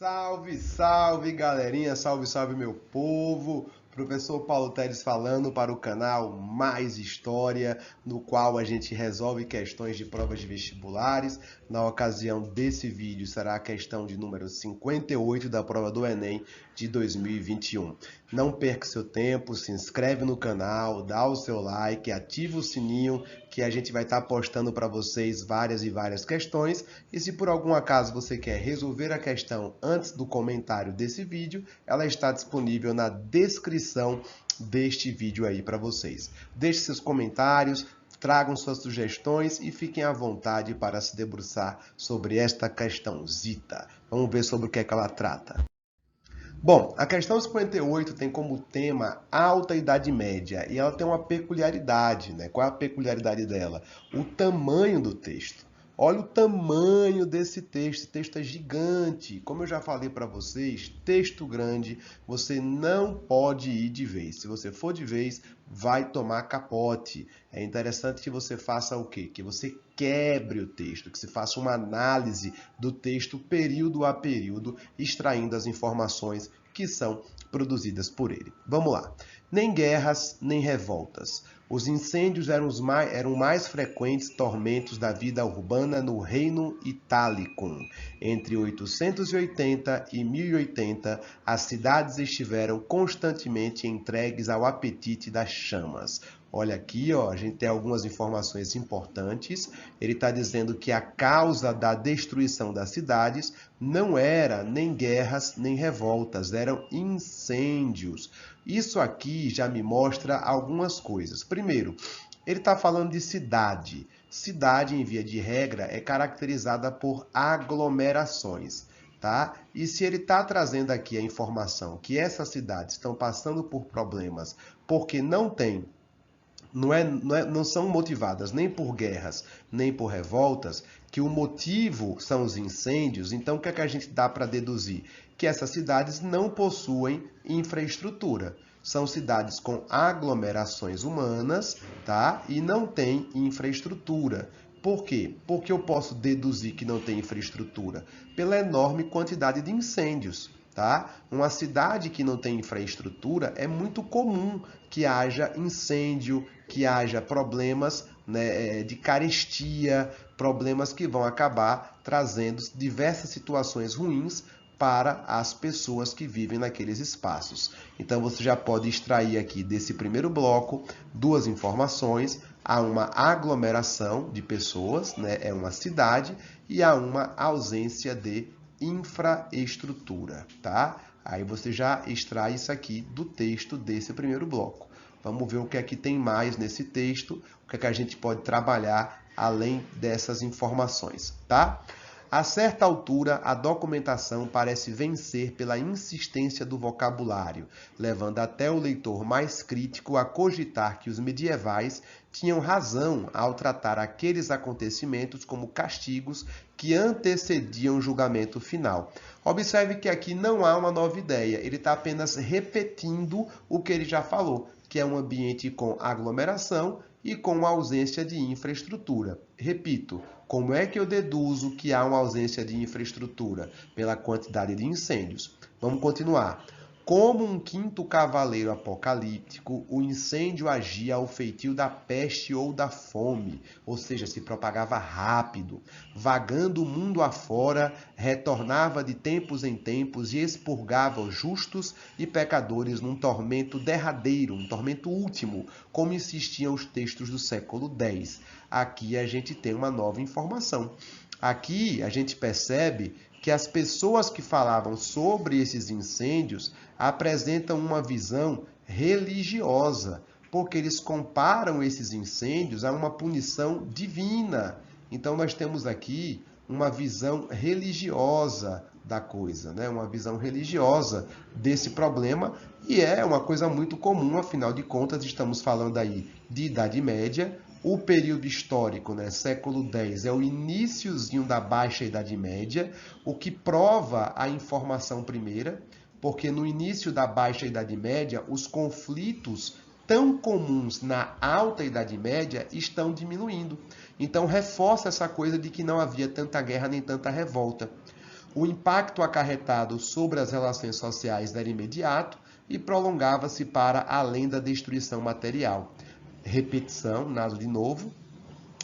Salve, salve, galerinha! Salve, salve, meu povo! Professor Paulo Teres falando para o canal Mais História, no qual a gente resolve questões de provas de vestibulares. Na ocasião desse vídeo será a questão de número 58 da prova do Enem de 2021. Não perca seu tempo, se inscreve no canal, dá o seu like, ativa o sininho que a gente vai estar postando para vocês várias e várias questões. E se por algum acaso você quer resolver a questão antes do comentário desse vídeo, ela está disponível na descrição deste vídeo aí para vocês. Deixe seus comentários, tragam suas sugestões e fiquem à vontade para se debruçar sobre esta questãozita. Vamos ver sobre o que é que ela trata. Bom, a questão 58 tem como tema Alta Idade Média e ela tem uma peculiaridade, né? Qual é a peculiaridade dela? O tamanho do texto. Olha o tamanho desse texto, esse texto é gigante. Como eu já falei para vocês, texto grande você não pode ir de vez. Se você for de vez, vai tomar capote. É interessante que você faça o quê? Que você quebre o texto, que se faça uma análise do texto período a período, extraindo as informações que são produzidas por ele. Vamos lá. Nem guerras, nem revoltas. Os incêndios eram mais frequentes tormentos da vida urbana no Reino Italicum. Entre 880 e 1080, as cidades estiveram constantemente entregues ao apetite das chamas. Olha aqui, ó, a gente tem algumas informações importantes. Ele está dizendo que a causa da destruição das cidades não era nem guerras, nem revoltas, eram incêndios. Isso aqui já me mostra algumas coisas. Primeiro, ele está falando de cidade. Cidade, em via de regra, é caracterizada por aglomerações. Tá? E se ele está trazendo aqui a informação que essas cidades estão passando por problemas porque não são motivadas nem por guerras, nem por revoltas, que o motivo são os incêndios, então o que é que a gente dá para deduzir? Que essas cidades não possuem infraestrutura. São cidades com aglomerações humanas, tá? E não têm infraestrutura. Por quê? Porque eu posso deduzir que não tem infraestrutura pela enorme quantidade de incêndios. Tá? Uma cidade que não tem infraestrutura é muito comum que haja incêndio, que haja problemas, né, de carestia, problemas que vão acabar trazendo diversas situações ruins para as pessoas que vivem naqueles espaços. Então você já pode extrair aqui desse primeiro bloco duas informações. Há uma aglomeração de pessoas, né, é uma cidade, e há uma ausência de infraestrutura, tá? Aí você já extrai isso aqui do texto desse primeiro bloco. Vamos ver o que é que tem mais nesse texto, o que é que a gente pode trabalhar além dessas informações, tá? A certa altura, a documentação parece vencer pela insistência do vocabulário, levando até o leitor mais crítico a cogitar que os medievais tinham razão ao tratar aqueles acontecimentos como castigos que antecediam o julgamento final. Observe que aqui não há uma nova ideia, ele está apenas repetindo o que ele já falou, que é um ambiente com aglomeração e com ausência de infraestrutura. Repito, como é que eu deduzo que há uma ausência de infraestrutura? Pela quantidade de incêndios. Vamos continuar. Como um quinto cavaleiro apocalíptico, o incêndio agia ao feitio da peste ou da fome, ou seja, se propagava rápido. Vagando o mundo afora, retornava de tempos em tempos e expurgava os justos e pecadores num tormento derradeiro, um tormento último, como insistiam os textos do século X. Aqui a gente tem uma nova informação. Aqui a gente percebe que as pessoas que falavam sobre esses incêndios apresentam uma visão religiosa, porque eles comparam esses incêndios a uma punição divina. Então nós temos aqui uma visão religiosa da coisa, né? Uma visão religiosa desse problema, e é uma coisa muito comum, afinal de contas estamos falando aí de Idade Média. O período histórico, né, século X, é o iniciozinho da Baixa Idade Média, o que prova a informação primeira, porque no início da Baixa Idade Média, os conflitos tão comuns na Alta Idade Média estão diminuindo. Então, reforça essa coisa de que não havia tanta guerra nem tanta revolta. O impacto acarretado sobre as relações sociais era imediato e prolongava-se para além da destruição material. Repetição, nada de novo.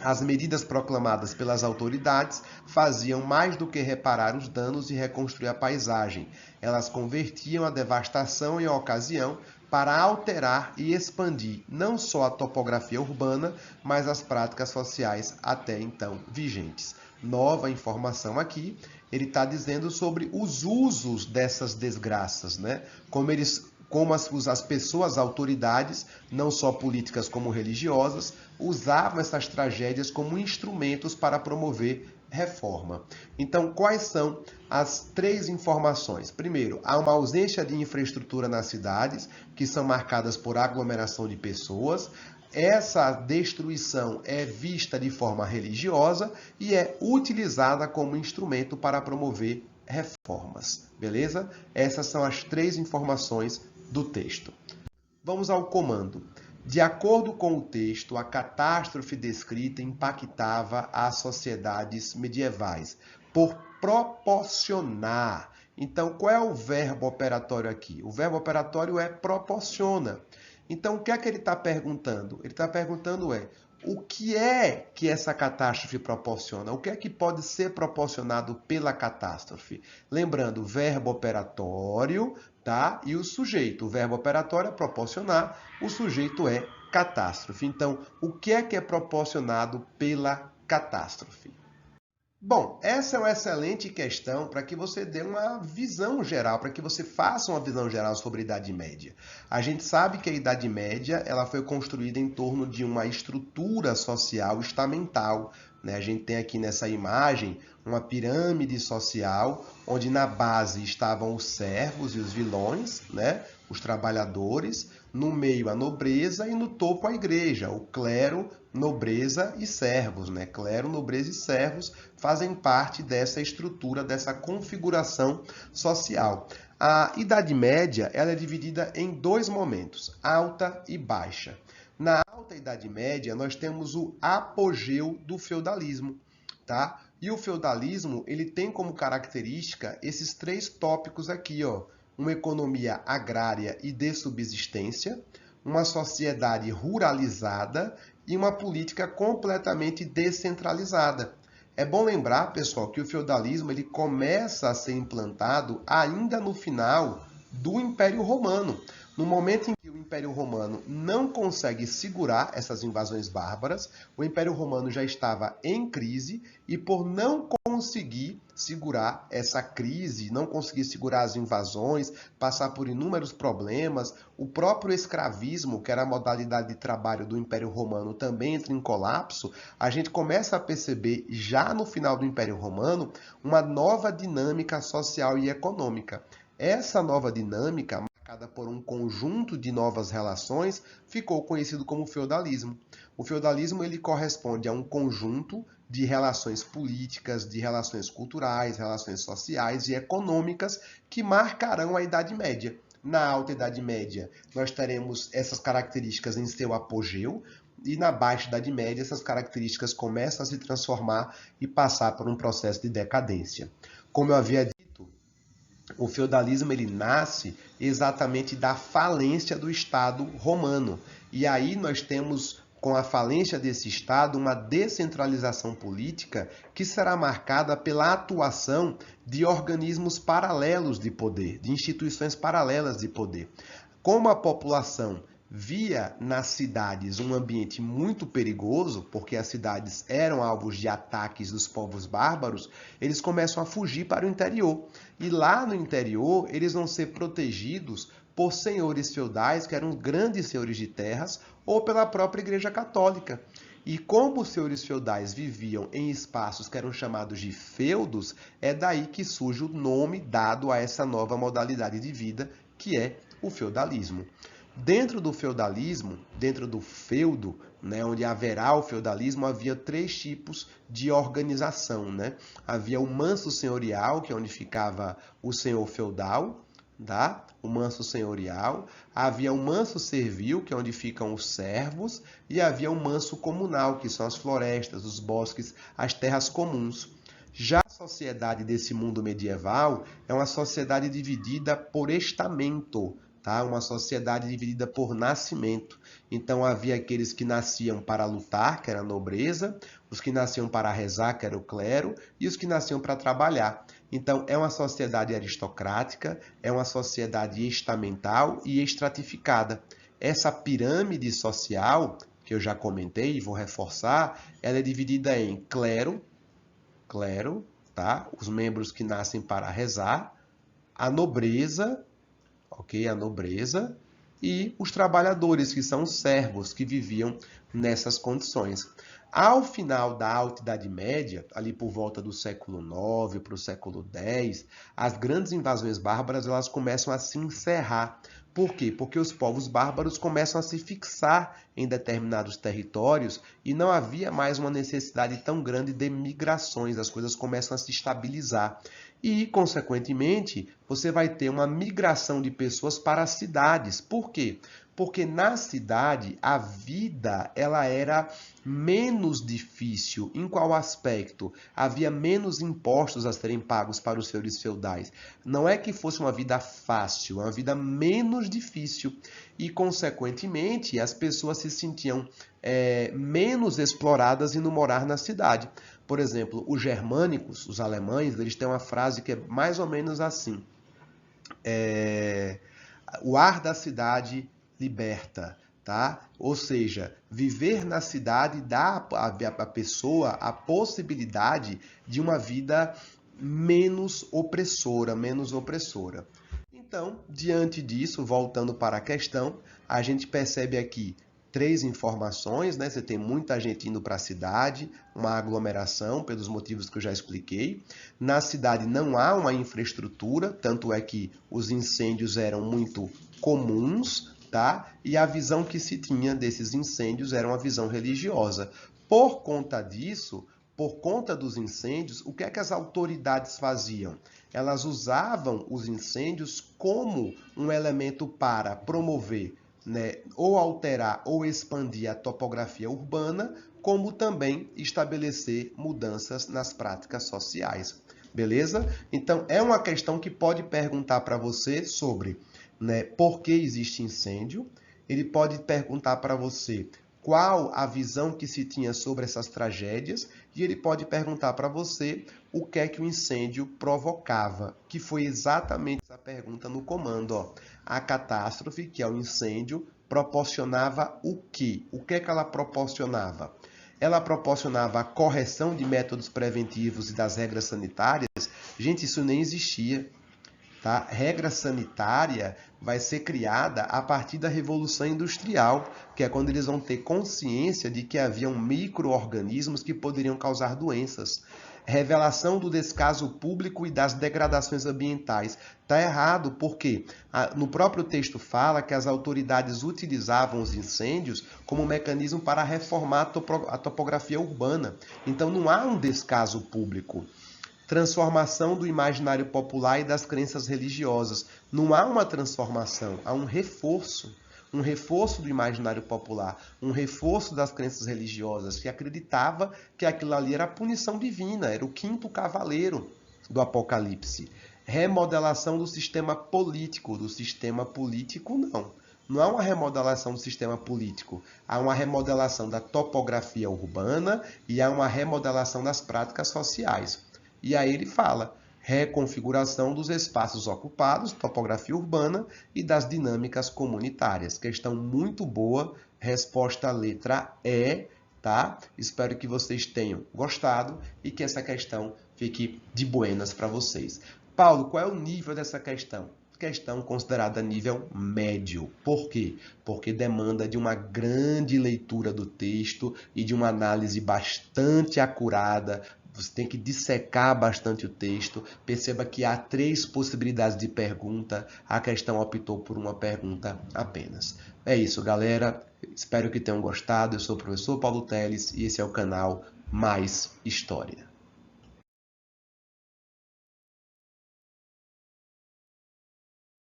As medidas proclamadas pelas autoridades faziam mais do que reparar os danos e reconstruir a paisagem. Elas convertiam a devastação em ocasião para alterar e expandir não só a topografia urbana, mas as práticas sociais até então vigentes. Nova informação aqui, ele está dizendo sobre os usos dessas desgraças, né? Como as pessoas, as autoridades, não só políticas como religiosas, usavam essas tragédias como instrumentos para promover reforma. Então, quais são as 3 informações? Primeiro, há uma ausência de infraestrutura nas cidades, que são marcadas por aglomeração de pessoas. Essa destruição é vista de forma religiosa e é utilizada como instrumento para promover reformas. Beleza? Essas são as 3 informações do texto. Vamos ao comando. De acordo com o texto, a catástrofe descrita impactava as sociedades medievais por proporcionar. Então, qual é o verbo operatório aqui? O verbo operatório é proporciona. Então, o que é que ele está perguntando? Ele está perguntando o que é que essa catástrofe proporciona? O que é que pode ser proporcionado pela catástrofe? Lembrando, verbo operatório, tá? E o sujeito. O verbo operatório é proporcionar, o sujeito é catástrofe. Então, o que é proporcionado pela catástrofe? Bom, essa é uma excelente questão para que você dê uma visão geral, para que você faça uma visão geral sobre a Idade Média. A gente sabe que a Idade Média ela foi construída em torno de uma estrutura social estamental, né? A gente tem aqui nessa imagem uma pirâmide social, onde na base estavam os servos e os vilões, né? Os trabalhadores, no meio a nobreza e no topo a igreja, o clero, nobreza e servos, né? Clero, nobreza e servos fazem parte dessa estrutura, dessa configuração social. A Idade Média ela é dividida em 2 momentos, alta e baixa. Na Alta Idade Média, nós temos o apogeu do feudalismo, tá? E o feudalismo, ele tem como característica esses 3 tópicos aqui, ó. Uma economia agrária e de subsistência, uma sociedade ruralizada e uma política completamente descentralizada. É bom lembrar, pessoal, que o feudalismo ele começa a ser implantado ainda no final do Império Romano. No momento em que o Império Romano não consegue segurar essas invasões bárbaras, o Império Romano já estava em crise e por não conseguir segurar essa crise, não conseguir segurar as invasões, passar por inúmeros problemas, o próprio escravismo, que era a modalidade de trabalho do Império Romano, também entra em colapso, a gente começa a perceber já no final do Império Romano uma nova dinâmica social e econômica. Essa nova dinâmica, marcada por um conjunto de novas relações, ficou conhecido como feudalismo. O feudalismo ele corresponde a um conjunto de relações políticas, de relações culturais, relações sociais e econômicas que marcarão a Idade Média. Na Alta Idade Média, nós teremos essas características em seu apogeu, e na Baixa Idade Média, essas características começam a se transformar e passar por um processo de decadência. Como eu havia dito, o feudalismo ele nasce exatamente da falência do Estado romano. E aí nós temos, com a falência desse Estado, uma descentralização política que será marcada pela atuação de organismos paralelos de poder, de instituições paralelas de poder. Como a população via nas cidades um ambiente muito perigoso, porque as cidades eram alvos de ataques dos povos bárbaros, eles começam a fugir para o interior. E lá no interior, eles vão ser protegidos por senhores feudais, que eram grandes senhores de terras, ou pela própria Igreja Católica. E como os senhores feudais viviam em espaços que eram chamados de feudos, é daí que surge o nome dado a essa nova modalidade de vida, que é o feudalismo. Dentro do feudalismo, dentro do feudo, né, onde haverá o feudalismo, havia 3 tipos de organização, né? Havia o manso senhorial, que é onde ficava o senhor feudal, tá? O manso senhorial. Havia o manso servil, que é onde ficam os servos, e havia o manso comunal, que são as florestas, os bosques, as terras comuns. Já A sociedade desse mundo medieval é uma sociedade dividida por estamento, tá? Uma sociedade dividida por nascimento. Então havia aqueles que nasciam para lutar, que era a nobreza, os que nasciam para rezar, que era o clero, e os que nasciam para trabalhar. Então é uma sociedade aristocrática, é uma sociedade estamental e estratificada. Essa pirâmide social, que eu já comentei e vou reforçar, ela é dividida em clero, tá? Os membros que nascem para rezar, a nobreza, ok? A nobreza e os trabalhadores, que são os servos que viviam nessas condições. Ao final da Alta Idade Média, ali por volta do século IX para o século X, as grandes invasões bárbaras elas começam a se encerrar. Por quê? Porque os povos bárbaros começam a se fixar em determinados territórios e não havia mais uma necessidade tão grande de migrações, as coisas começam a se estabilizar. E, consequentemente, você vai ter uma migração de pessoas para as cidades. Por quê? Porque na cidade a vida ela era menos difícil. Em qual aspecto? Havia menos impostos a serem pagos para os senhores feudais. Não é que fosse uma vida fácil, é uma vida menos difícil. E, consequentemente, as pessoas se sentiam menos exploradas indo morar na cidade. Por exemplo, os germânicos, os alemães, eles têm uma frase que é mais ou menos assim. O ar da cidade liberta, tá? Ou seja, viver na cidade dá à pessoa a possibilidade de uma vida menos opressora, Então, diante disso, voltando para a questão, a gente percebe aqui 3 informações, né? Você tem muita gente indo para a cidade, uma aglomeração, pelos motivos que eu já expliquei. Na cidade não há uma infraestrutura, tanto é que os incêndios eram muito comuns, tá? E a visão que se tinha desses incêndios era uma visão religiosa. Por conta disso, por conta dos incêndios, o que é que as autoridades faziam? Elas usavam os incêndios como um elemento para promover, né, ou alterar ou expandir a topografia urbana, como também estabelecer mudanças nas práticas sociais. Beleza? Então, é uma questão que pode perguntar para você sobre, né, por que existe incêndio. Ele pode perguntar para você qual a visão que se tinha sobre essas tragédias, e ele pode perguntar para você o que é que o incêndio provocava, que foi exatamente essa pergunta no comando. Ó. A catástrofe, que é o incêndio, proporcionava o quê? O que é que ela proporcionava? Ela proporcionava a correção de métodos preventivos e das regras sanitárias. Gente, isso nem existia. Tá? Regra sanitária vai ser criada a partir da Revolução Industrial, que é quando eles vão ter consciência de que haviam micro-organismos que poderiam causar doenças. Revelação do descaso público e das degradações ambientais. Está errado, porque no próprio texto fala que as autoridades utilizavam os incêndios como um mecanismo para reformar a topografia urbana. Então não há um descaso público. Transformação do imaginário popular e das crenças religiosas. Não há uma transformação, há um reforço do imaginário popular, um reforço das crenças religiosas, que acreditava que aquilo ali era a punição divina, era o quinto cavaleiro do Apocalipse. Remodelação do sistema político não. Não há uma remodelação do sistema político, há uma remodelação da topografia urbana e há uma remodelação das práticas sociais. E aí ele fala, reconfiguração dos espaços ocupados, topografia urbana e das dinâmicas comunitárias. Questão muito boa, resposta letra E, tá? Espero que vocês tenham gostado e que essa questão fique de buenas para vocês. Paulo, qual é o nível dessa questão? Questão considerada nível médio. Por quê? Porque demanda de uma grande leitura do texto e de uma análise bastante acurada. Você tem que dissecar bastante o texto. Perceba que há 3 possibilidades de pergunta. A questão optou por uma pergunta apenas. É isso, galera. Espero que tenham gostado. Eu sou o professor Paulo Teles e esse é o canal Mais História.